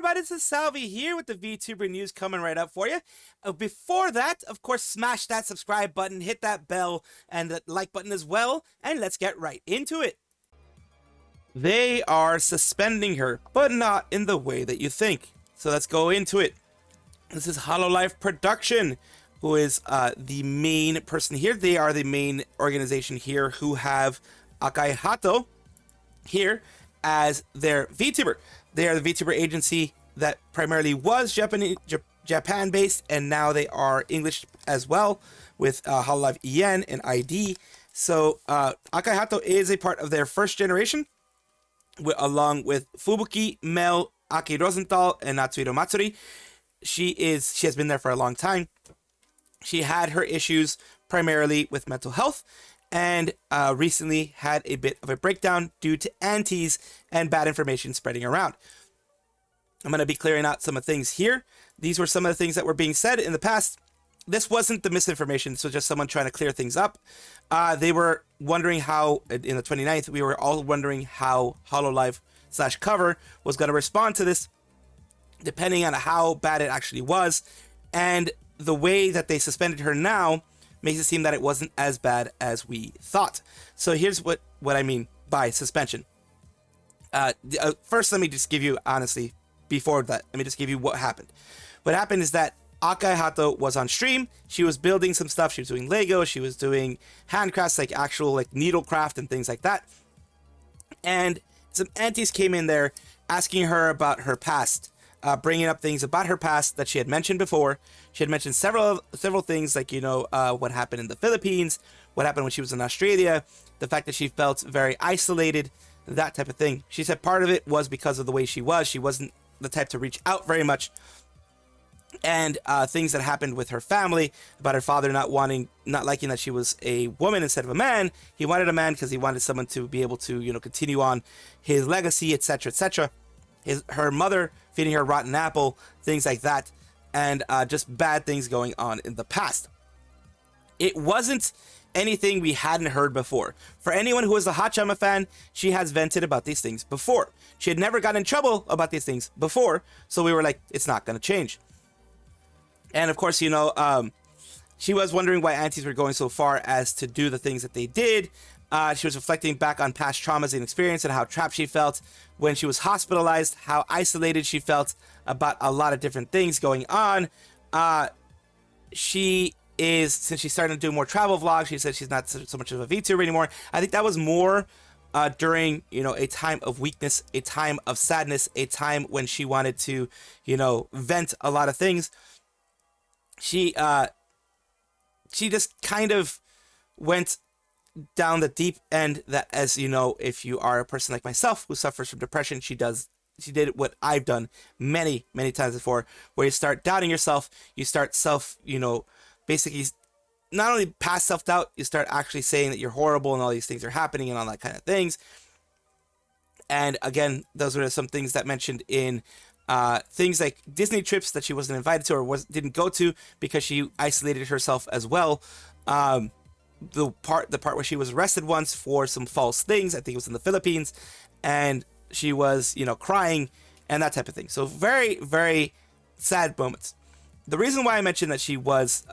everybody, this is Salvi here with the VTuber news coming right up for you. Before that, of course, smash that subscribe button, hit that bell, and the like button as well, and let's get right into it. They are suspending her, but not in the way that you think. So let's go into it. This is Hololive Production, who is the main person here. They are the main organization here who have Akai Haato here as their VTuber. They are the VTuber agency that primarily was Japan-based, and now they are English as well with Hololive EN and ID. So Akai Haato is a part of their first generation, along with Fubuki, Mel, Aki Rosenthal, and Natsuhiro Matsuri. She has been there for a long time. She had her issues primarily with mental health, and recently had a bit of a breakdown due to antis and bad information spreading around. I'm going to be clearing out some of things here. These were some of the things that were being said in the past. This wasn't the misinformation. This was just someone trying to clear things up. They were wondering how, in the 29th, we were all wondering how Hololive/Cover was going to respond to this, depending on how bad it actually was. And the way that they suspended her now makes it seem that it wasn't as bad as we thought. So here's what I mean by suspension. First, let me just give you, honestly, before that, let me just give you what happened. What happened is that Akai Haato was on stream. She was building some stuff. She was doing Lego. She was doing handcrafts, like actual like needlecraft and things like that. And some aunties came in there asking her about her past, bringing up things about her past that she had mentioned before. She had mentioned several things, like, you know, what happened in the Philippines, what happened when she was in Australia, the fact that she felt very isolated, that type of thing. She said part of it was because of the way she was. She wasn't the type to reach out very much. And things that happened with her family, about her father not liking that she was a woman instead of a man. He wanted a man because he wanted someone to be able to, you know, continue on his legacy, etc., etc. Her mother feeding her rotten apple, things like that, and just bad things going on in the past. It wasn't anything we hadn't heard before. For anyone who is a Haachama fan, she has vented about these things before. She had never gotten in trouble about these things before, so we were like, it's not going to change. And of course, you know, she was wondering why aunties were going so far as to do the things that they did. She was reflecting back on past traumas and experience and how trapped she felt when she was hospitalized, how isolated she felt about a lot of different things going on. Since she started to do more travel vlogs, she said she's not so much of a VTuber anymore. I think that was more during, you know, a time of weakness, a time of sadness, a time when she wanted to, you know, vent a lot of things. She just kind of went down the deep end that, as you know, if you are a person like myself who suffers from depression, she did what I've done many times before, where you start doubting yourself, you start you know, basically not only past self-doubt, you start actually saying that you're horrible and all these things are happening and all that kind of things. And again, those were some things that mentioned in things like Disney trips that she wasn't invited to or didn't go to because she isolated herself as well. The part where she was arrested once for some false things, I think it was in the Philippines, and she was, you know, crying and that type of thing. So very, very sad moments. The reason why I mentioned that she was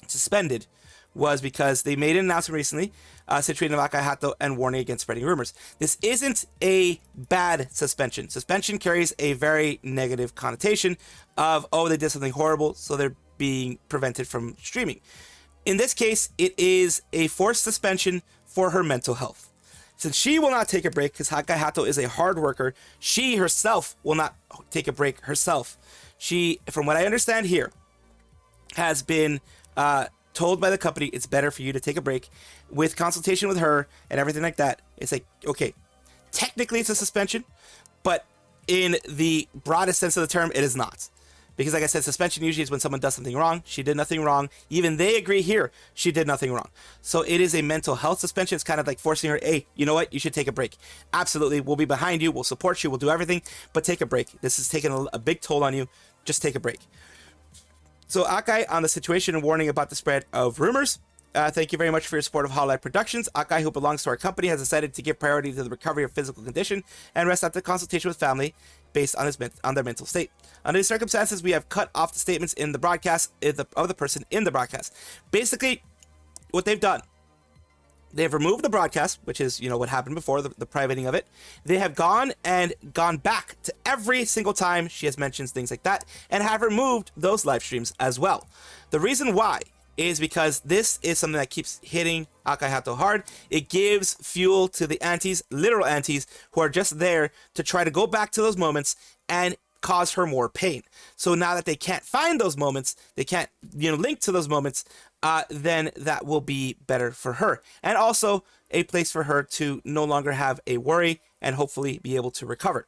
suspended was because they made an announcement recently situating Akai Haato and warning against spreading rumors. This isn't a bad suspension. Suspension carries a very negative connotation of, oh, they did something horrible, so they're being prevented from streaming. In this case, it is a forced suspension for her mental health. Since she will not take a break, because Akai Haato is a hard worker, she herself will not take a break herself. She, from what I understand here, has been told by the company it's better for you to take a break. With consultation with her and everything like that, it's like, okay, technically it's a suspension, but in the broadest sense of the term, it is not. Because like I said, suspension usually is when someone does something wrong. She did nothing wrong. Even they agree here, she did nothing wrong. So it is a mental health suspension. It's kind of like forcing her, hey, you know what? You should take a break. Absolutely. We'll be behind you. We'll support you. We'll do everything. But take a break. This is taking a big toll on you. Just take a break. So Akai on the situation and warning about the spread of rumors. Thank you very much for your support of Hololive Productions. Akai, who belongs to our company, has decided to give priority to the recovery of physical condition and rest after consultation with family based on their mental state. Under these circumstances, we have cut off the statements in the broadcast of the person in the broadcast. Basically, what they've done, they've removed the broadcast, which is, what happened before, the privating of it. They have gone back to every single time she has mentioned things like that, and have removed those live streams as well. The reason why is because this is something that keeps hitting akai haato hard. It gives fuel to the aunties, literal aunties, who are just there to try to go back to those moments and cause her more pain. So now that they can't find those moments, they can't link to those moments, then that will be better for her, and also a place for her to no longer have a worry and hopefully be able to recover.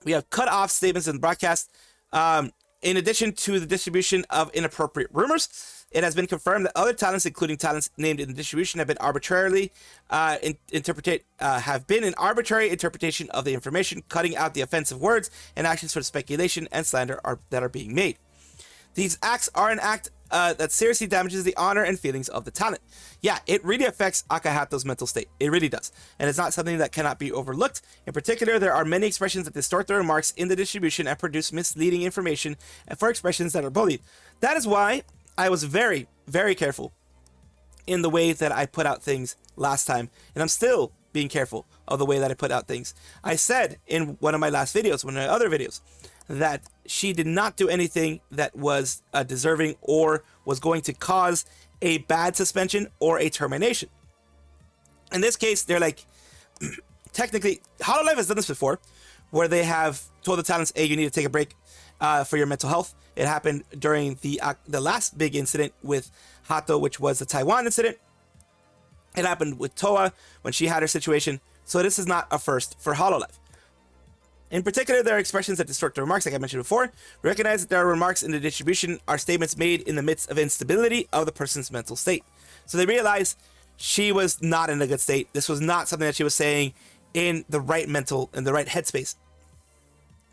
We have cut off statements in the broadcast. In addition to the distribution of inappropriate rumors, it has been confirmed that other talents, including talents named in the distribution, have been arbitrary interpretation of the information, cutting out the offensive words and actions for speculation and slander that are being made. These acts are an act that seriously damages the honor and feelings of the talent. Yeah, it really affects akai haato's mental state. It really does. And it's not something that cannot be overlooked. In particular, there are many expressions that distort the remarks in the distribution and produce misleading information for expressions that are bullied. That is why I was very, very careful in the way that I put out things last time. And I'm still being careful of the way that I put out things. I said in one of my last videos, one of my other videos, that she did not do anything that was deserving or was going to cause a bad suspension or a termination. In this case, they're like, technically, Hololive has done this before, where they have told the talents, hey, you need to take a break for your mental health. It happened during the last big incident with Haato, which was the Taiwan incident. It happened with Toa when she had her situation. So this is not a first for Hololive. In particular, there are expressions that distort the remarks, like I mentioned before. Recognize that there are remarks in the distribution are statements made in the midst of instability of the person's mental state. So they realize she was not in a good state. This was not something that she was saying in the right headspace.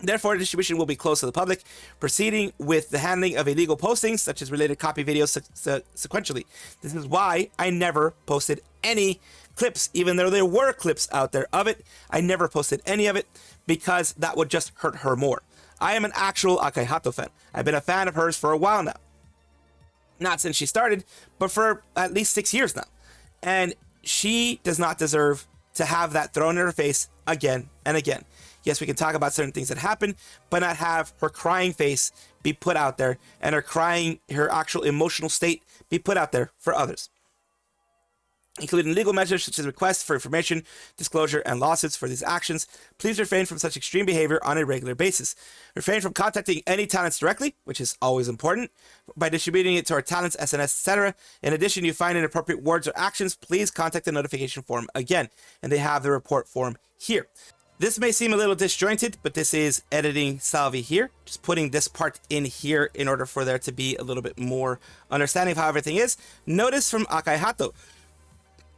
Therefore, the distribution will be closed to the public, proceeding with the handling of illegal postings, such as related copy videos sequentially. This is why I never posted any clips, even though there were clips out there of it. I never posted any of it because that would just hurt her more. I am an actual akai haato fan. I've been a fan of hers for a while now. Not since she started, but for at least 6 years now. And she does not deserve to have that thrown in her face again and again. Yes, we can talk about certain things that happen, but not have her crying face be put out there and her actual emotional state be put out there for others. Including legal measures such as requests for information, disclosure, and lawsuits for these actions. Please refrain from such extreme behavior on a regular basis. Refrain from contacting any talents directly, which is always important, by distributing it to our talents, SNS, etc. In addition, you find inappropriate words or actions, please contact the notification form again. And they have the report form here. This may seem a little disjointed, but this is editing Salvi here. Just putting this part in here in order for there to be a little bit more understanding of how everything is. Notice from akai haato.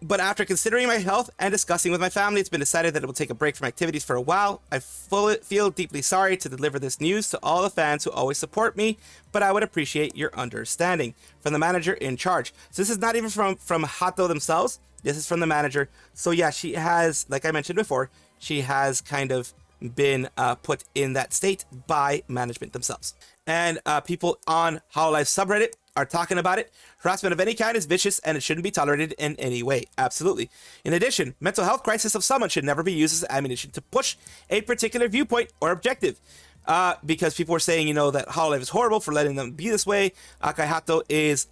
But after considering my health and discussing with my family, it's been decided that it will take a break from activities for a while. I feel deeply sorry to deliver this news to all the fans who always support me, but I would appreciate your understanding. From the manager in charge. So this is not even from Haato themselves. This is from the manager. So yeah, she has, like I mentioned before, she has kind of been put in that state by management themselves. And people on Hololive subreddit are talking about it. Harassment of any kind is vicious and it shouldn't be tolerated in any way. Absolutely. In addition, mental health crisis of someone should never be used as ammunition to push a particular viewpoint or objective. Because people were saying, that Hololive is horrible for letting them be this way. Akai haato is,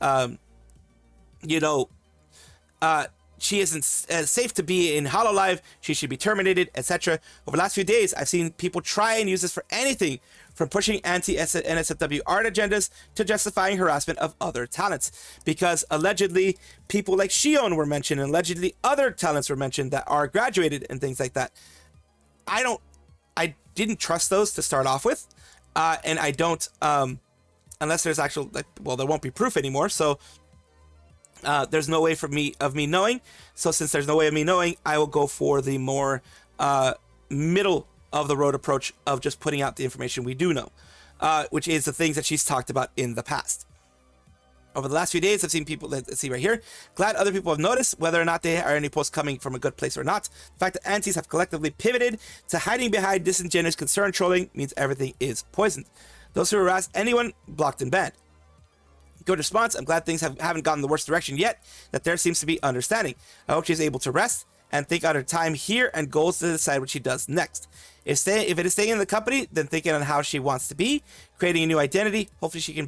she isn't safe to be in Hololive. She should be terminated, etc. Over the last few days, I've seen people try and use this for anything from pushing anti-NSFW art agendas to justifying harassment of other talents. Because allegedly, people like Shion were mentioned, and allegedly other talents were mentioned that are graduated and things like that. I didn't trust those to start off with. And I don't, unless there's actual, there won't be proof anymore. So there's no way of me knowing. So since there's no way of me knowing, I will go for the more middle of the road approach of just putting out the information we do know, which is the things that she's talked about in the past. Over the last few days, I've seen people, let's see right here, glad other people have noticed, whether or not they are any posts coming from a good place or not. The fact that aunties have collectively pivoted to hiding behind disingenuous concern trolling means everything is poisoned. Those who harass anyone, blocked and banned. Good response. I'm glad things haven't gone the worst direction yet, that there seems to be understanding. I hope she's able to rest and think on her time here and goals to decide what she does next. If it is staying in the company, then thinking on how she wants to be, creating a new identity. Hopefully she can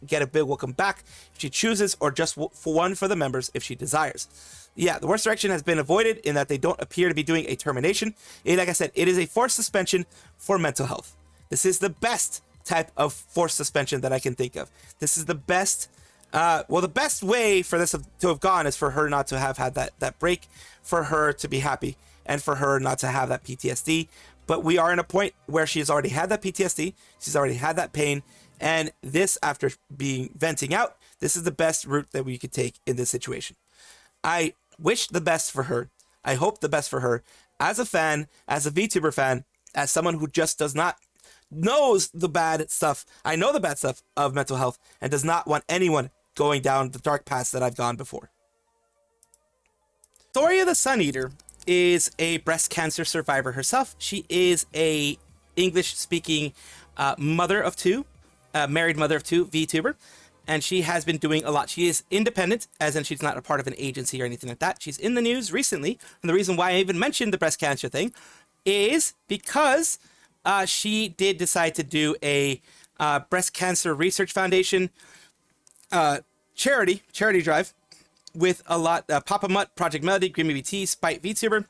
get a big welcome back if she chooses, or just for one for the members if she desires. Yeah, the worst direction has been avoided in that they don't appear to be doing a termination. Like I said, it is a forced suspension for mental health. This is the best type of forced suspension that I can think of. This is the best, the best way for this to have gone is for her not to have had that break, for her to be happy, and for her not to have that PTSD. But we are in a point where she has already had that PTSD, she's already had that pain, and this, after being venting out, this is the best route that we could take in this situation. I wish the best for her. I hope the best for her as a fan, as a VTuber fan, as someone who just knows the bad stuff. I know the bad stuff of mental health and does not want anyone going down the dark paths that I've gone before. Vexoria the Sun Eater is a breast cancer survivor herself. She is a English-speaking mother of two, married mother of two, VTuber, and she has been doing a lot. She is independent, as in she's not a part of an agency or anything like that. She's in the news recently, and the reason why I even mentioned the breast cancer thing is because she did decide to do a breast cancer research foundation charity drive with a lot, Papa Mutt, Project Melody, Green BT, Spite VTuber,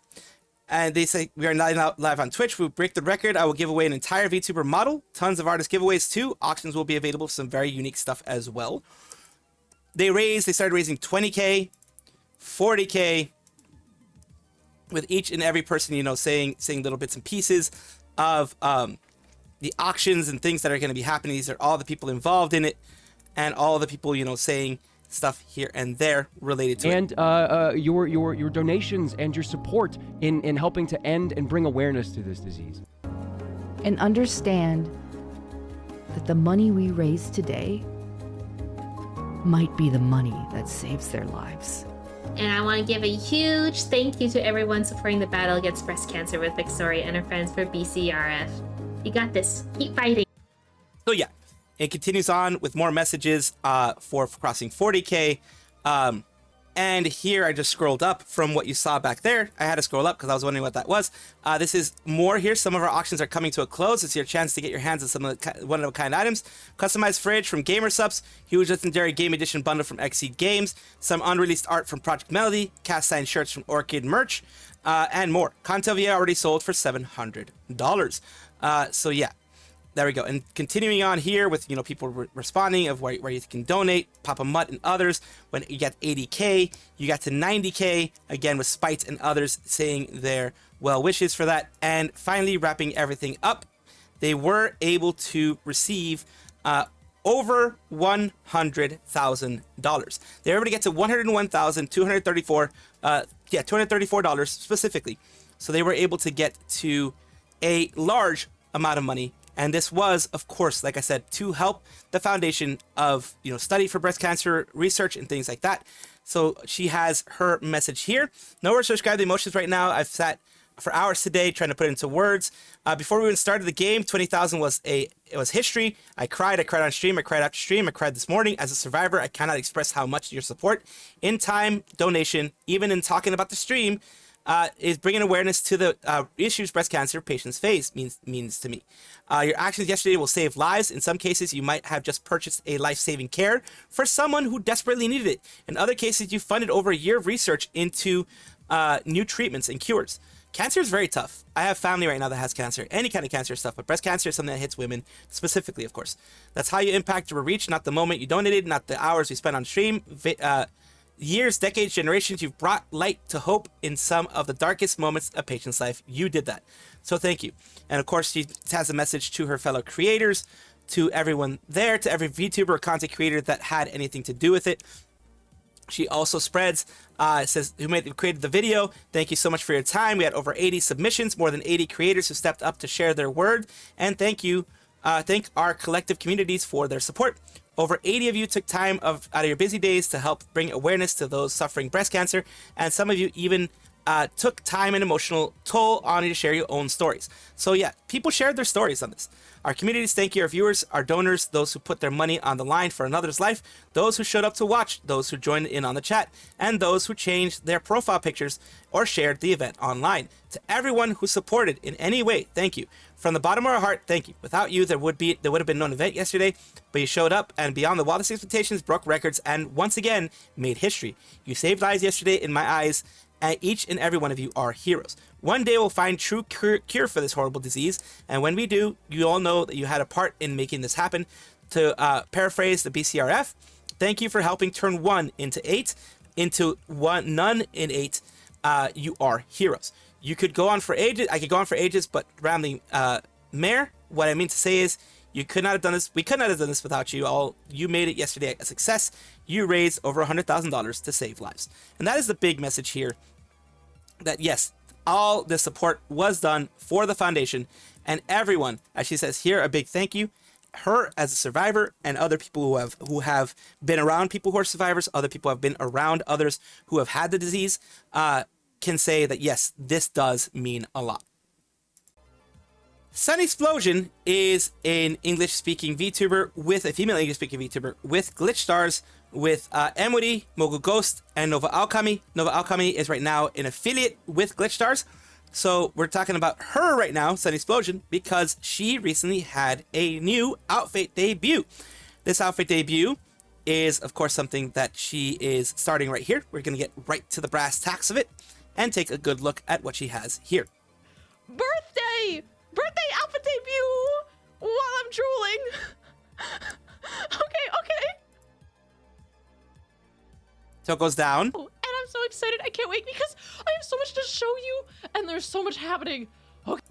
and they say we are now live on Twitch. We break the record. I will give away an entire VTuber model, tons of artist giveaways too. Auctions will be available, some very unique stuff as well. They started raising 20K, 40K, with each and every person, saying little bits and pieces of the auctions and things that are going to be happening. These are all the people involved in it, and all the people, saying stuff here and there related to it. And your donations and your support in helping to end and bring awareness to this disease. And understand that the money we raise today might be the money that saves their lives. And I want to give a huge thank you to everyone supporting the battle against breast cancer with Vexoria and her friends for BCRF. You got this. Keep fighting. So yeah, it continues on with more messages for crossing 40K. And here I just scrolled up from what you saw back there. I had to scroll up because I was wondering what that was. This is more here. Some of our auctions are coming to a close. It's your chance to get your hands on some of the one-of-a-kind items. Customized fridge from Gamer Subs. Huge legendary game edition bundle from Xseed Games. Some unreleased art from Project Melody. Cast sign shirts from Orchid Merch. And more. Contevia already sold for $700. So yeah. There we go. And continuing on here with, people responding of where you can donate, Papa Mutt and others. When you get 80K, you got to 90K, again with Spite and others saying their well wishes for that. And finally wrapping everything up, they were able to receive over $100,000. They were able to get to $101,234, $234 specifically. So they were able to get to a large amount of money. And this was, of course, like I said, to help the foundation of, study for breast cancer research and things like that. So she has her message here. Nowhere to describe the emotions right now. I've sat for hours today trying to put it into words. Before we even started the game, 20,000 was history. I cried on stream. I cried after stream. I cried this morning. As a survivor, I cannot express how much your support in time, donation, even in talking about the stream, is bringing awareness to the issues breast cancer patients face means to me. Your actions yesterday will save lives. In some cases, you might have just purchased a life-saving care for someone who desperately needed it. In other cases, you funded over a year of research into new treatments and cures. Cancer is very tough. I have family right now that has cancer, any kind of cancer stuff, but breast cancer is something that hits women specifically, of course. That's how you impact your reach, not the moment you donated, not the hours we spent on stream. Years, decades, generations, you've brought light to hope in some of the darkest moments of patient's life. You did that. So thank you. And of course, she has a message to her fellow creators, to everyone there, to every VTuber or content creator that had anything to do with it. She also spreads, says, who created the video, thank you so much for your time. We had over 80 submissions, more than 80 creators who stepped up to share their word. And thank you. Thank our collective communities for their support. Over 80 of you took time out of your busy days to help bring awareness to those suffering breast cancer, and some of you even took time and emotional toll on you to share your own stories. So yeah, people shared their stories on this. Our communities thank you, our viewers, our donors, those who put their money on the line for another's life, those who showed up to watch, those who joined in on the chat, and those who changed their profile pictures or shared the event online. To everyone who supported in any way, thank you. From the bottom of our heart, thank you. Without you, there would have been no event yesterday, but you showed up and beyond the wildest expectations, broke records, and once again, made history. You saved lives yesterday in my eyes, and each and every one of you are heroes. One day we'll find true cure for this horrible disease, and when we do, you all know that you had a part in making this happen. To paraphrase the BCRF, thank you for helping turn 1 into 8, into none in 8. You are heroes. You could go on for ages. I could go on for ages, but Ramley Mayor, what I mean to say is, you could not have done this. We could not have done this without you all. You made it yesterday a success. You raised over $100,000 to save lives, and that is the big message here. That yes, all the support was done for the foundation, and everyone, as she says here, a big thank you. Her as a survivor, and other people who have been around people who are survivors, other people who have been around others who have had the disease, can say that yes, this does mean a lot. SunnySplosion is an English-speaking VTuber with a female English-speaking VTuber with Glitch Stars, with Emily, Mogul Ghost, and Nova Alchemy. Nova Alchemy is right now an affiliate with Glitch Stars. So we're talking about her right now, SunnySplosion, because she recently had a new outfit debut. This outfit debut is, of course, something that she is starting right here. We're going to get right to the brass tacks of it and take a good look at what she has here. Birthday outfit debut while I'm drooling. Okay. So it goes down. Oh, and I'm so excited. I can't wait because I have so much to show you and there's so much happening. Okay.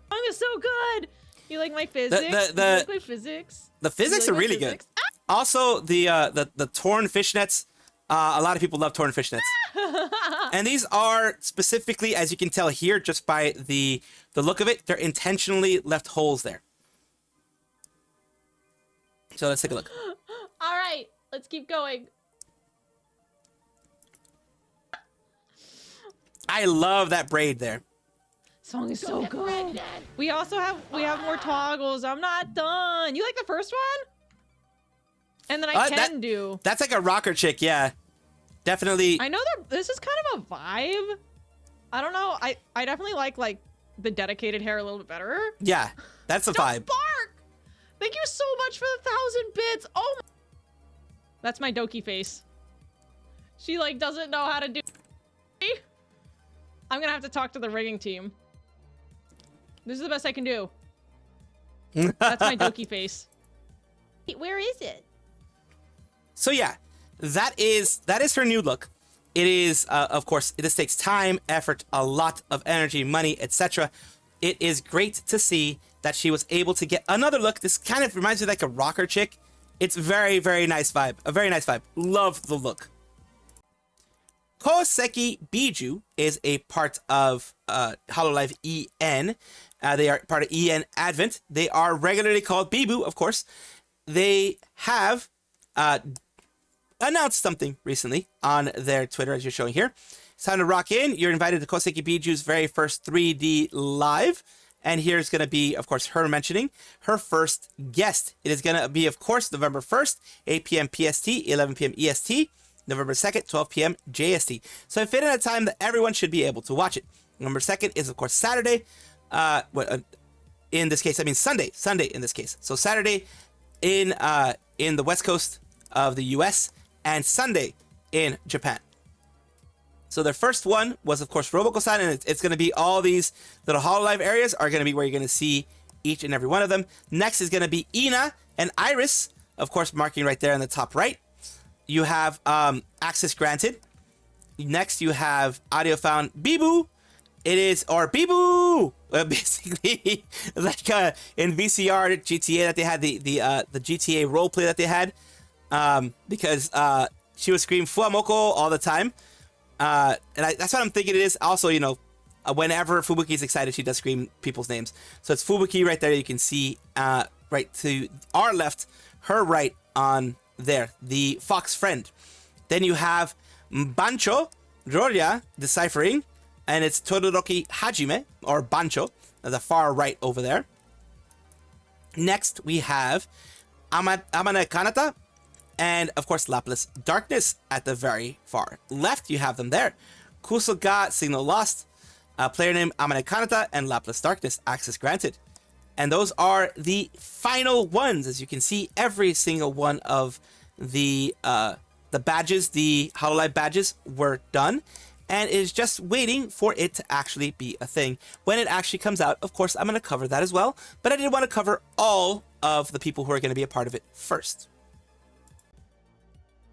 The song is so good. You like my physics? You like my physics? The physics are really good. Also, the torn fishnets. A lot of people love torn fishnets. And these are specifically, as you can tell here, just by the look of it, they're intentionally left holes there. So let's take a look. All right, let's keep going. I love that braid there. Song is so good. We have more toggles. I'm not done. You like the first one? And then That's like a rocker chick, yeah. Definitely. I know this is kind of a vibe. I don't know. I definitely like the dedicated hair a little bit better. Yeah, that's a vibe. Bark! Thank you so much for the 1,000 bits. Oh my. That's my Doki face. She doesn't know how to do. I'm gonna have to talk to the rigging team. This is the best I can do. That's my Doki face. Where is it? So yeah, that is her new look. It is, of course, this takes time, effort, a lot of energy, money, etc. It is great to see that she was able to get another look. This kind of reminds me like a rocker chick. It's very, very nice vibe. A very nice vibe. Love the look. Koseki Bijou is a part of Hololive EN. They are part of EN Advent. They are regularly called Biboo, of course. They have announced something recently on their Twitter, as you're showing here. It's time to rock in. You're invited to Koseki Bijou's very first 3D live. And here's going to be, of course, her mentioning her first guest. It is going to be, of course, November 1st, 8 p.m. PST, 11 p.m. EST. November 2nd, 12 p.m. JST. So it fit in a time that everyone should be able to watch it. November 2nd is, of course, Saturday. In this case, I mean Sunday. Sunday in this case. So Saturday in the West Coast of the U.S. and Sunday in Japan. So their first one was, of course, Roboko-san, and it's going to be all these little Hololive areas are going to be where you're going to see each and every one of them. Next is going to be Ina and Iris, of course, marking right there in the top right. You have access granted. Next, you have audio found Biboo. It is, or Biboo, basically, like in VCR GTA that they had, the GTA roleplay that they had, because she would scream Fuamoko all the time. And that's what I'm thinking it is. Also, you know, whenever Fubuki is excited, she does scream people's names. So it's Fubuki right there. You can see right to our left, her right on there, the fox friend. Then you have Bancho Roria deciphering, and it's Todoroki Hajime, or Bancho, at the far right over there. Next, we have Amane Kanata, and of course, Lapis Darkness at the very far left. You have them there. Kusoga, Signal Lost, player name Amane Kanata, and Lapis Darkness, access granted. And those are the final ones. As you can see, every single one of the badges, the Hololive badges, were done. And it is just waiting for it to actually be a thing. When it actually comes out, of course, I'm going to cover that as well. But I did want to cover all of the people who are going to be a part of it first.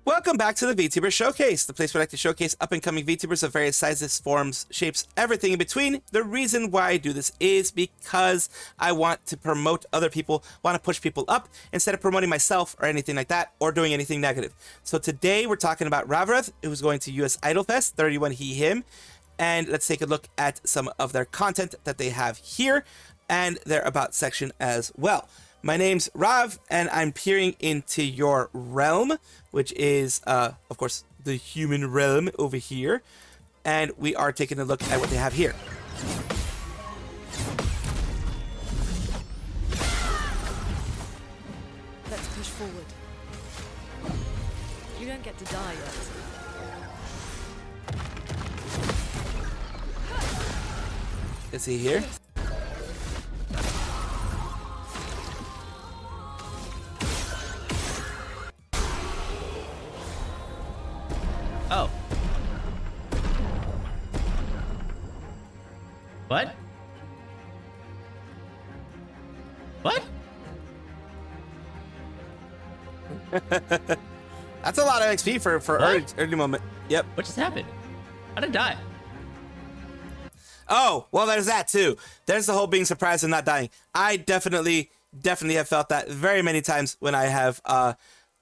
Welcome back to the VTuber Showcase, the place where I like to showcase up-and-coming VTubers of various sizes, forms, shapes, everything in between. The reason why I do this is because I want to promote other people, want to push people up, instead of promoting myself or anything like that, or doing anything negative. So today we're talking about Ravarath, who's going to US Idol Fest, 31 he, him, and let's take a look at some of their content that they have here, and their About section as well. My name's Rav, and I'm peering into your realm, which is, of course, the human realm over here. And we are taking a look at what they have here. Let's push forward. You don't get to die yet. Let's see here. Oh. What? What? That's a lot of XP for early moment. Yep. What just happened? How did I die? Oh, well, there's that too. There's the whole being surprised and not dying. I definitely have felt that very many times when I have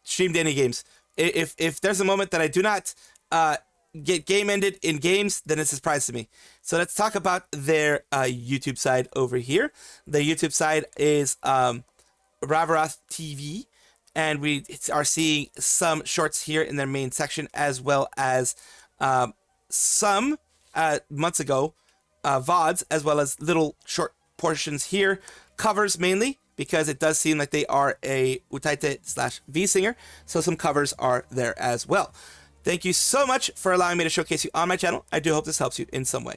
streamed any games. If there's a moment that I do not get game ended in games, then it's a surprise to me. So let's talk about their YouTube side over here. The YouTube side is Ravarath TV, and we are seeing some shorts here in their main section, as well as some months ago VODs, as well as little short portions here, covers mainly, because it does seem like they are a Untitled/V singer, so some covers are there as well. Thank you so much for allowing me to showcase you on my channel. I do hope this helps you in some way.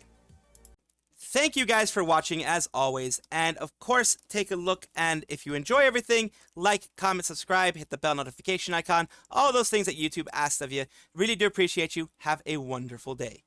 Thank you guys for watching as always, and of course, take a look, and if you enjoy everything, like, comment, subscribe, hit the bell notification icon, all those things that YouTube asks of you. Really do appreciate you. Have a wonderful day.